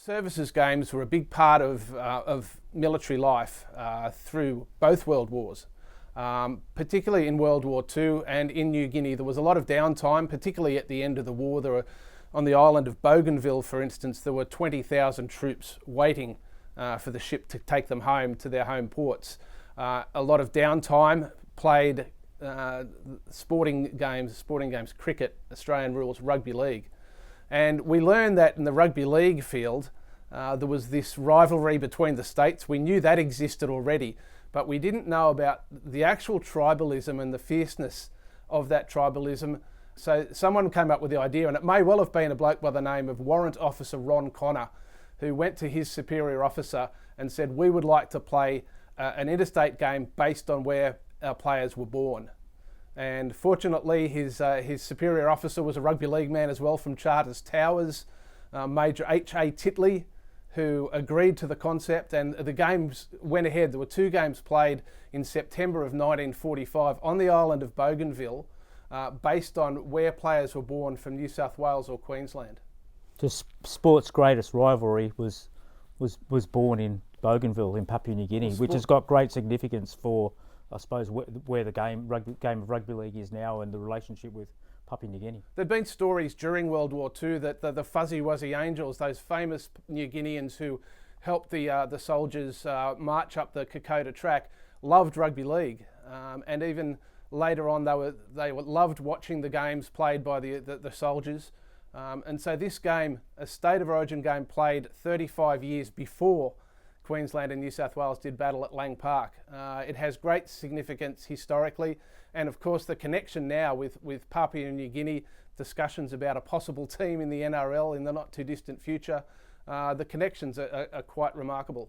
Services games were a big part of military life through both World Wars. Particularly in World War II and in New Guinea, there was a lot of downtime, particularly at the end of the war. On the island of Bougainville, for instance, there were 20,000 troops waiting for the ship to take them home to their home ports. A lot of downtime, played sporting games, cricket, Australian rules, rugby league. And we learned that in the rugby league field, there was this rivalry between the states. We knew that existed already, but we didn't know about the actual tribalism and the fierceness of that tribalism. So someone came up with the idea, and it may well have been a bloke by the name of Warrant Officer Ron Connor, who went to his superior officer and said, we would like to play an interstate game based on where our players were born. And fortunately, his superior officer was a rugby league man as well from Charters Towers, Major H.A. Titley, who agreed to the concept, and the games went ahead. There were 2 games played in September of 1945 on the island of Bougainville, based on where players were born from New South Wales or Queensland. The sport's greatest rivalry was born in Bougainville in Papua New Guinea, which has got great significance for, I suppose, where the game of rugby league is now and the relationship with Papua New Guinea. There'd been stories during World War II that the Fuzzy Wuzzy Angels, those famous New Guineans who helped the soldiers march up the Kokoda track, loved rugby league, and even later on they loved watching the games played by the soldiers. And so this game, a state of origin game played 35 years before Queensland and New South Wales did battle at Lang Park. It has great significance historically, and of course the connection now with Papua New Guinea, discussions about a possible team in the NRL in the not too distant future, the connections are quite remarkable.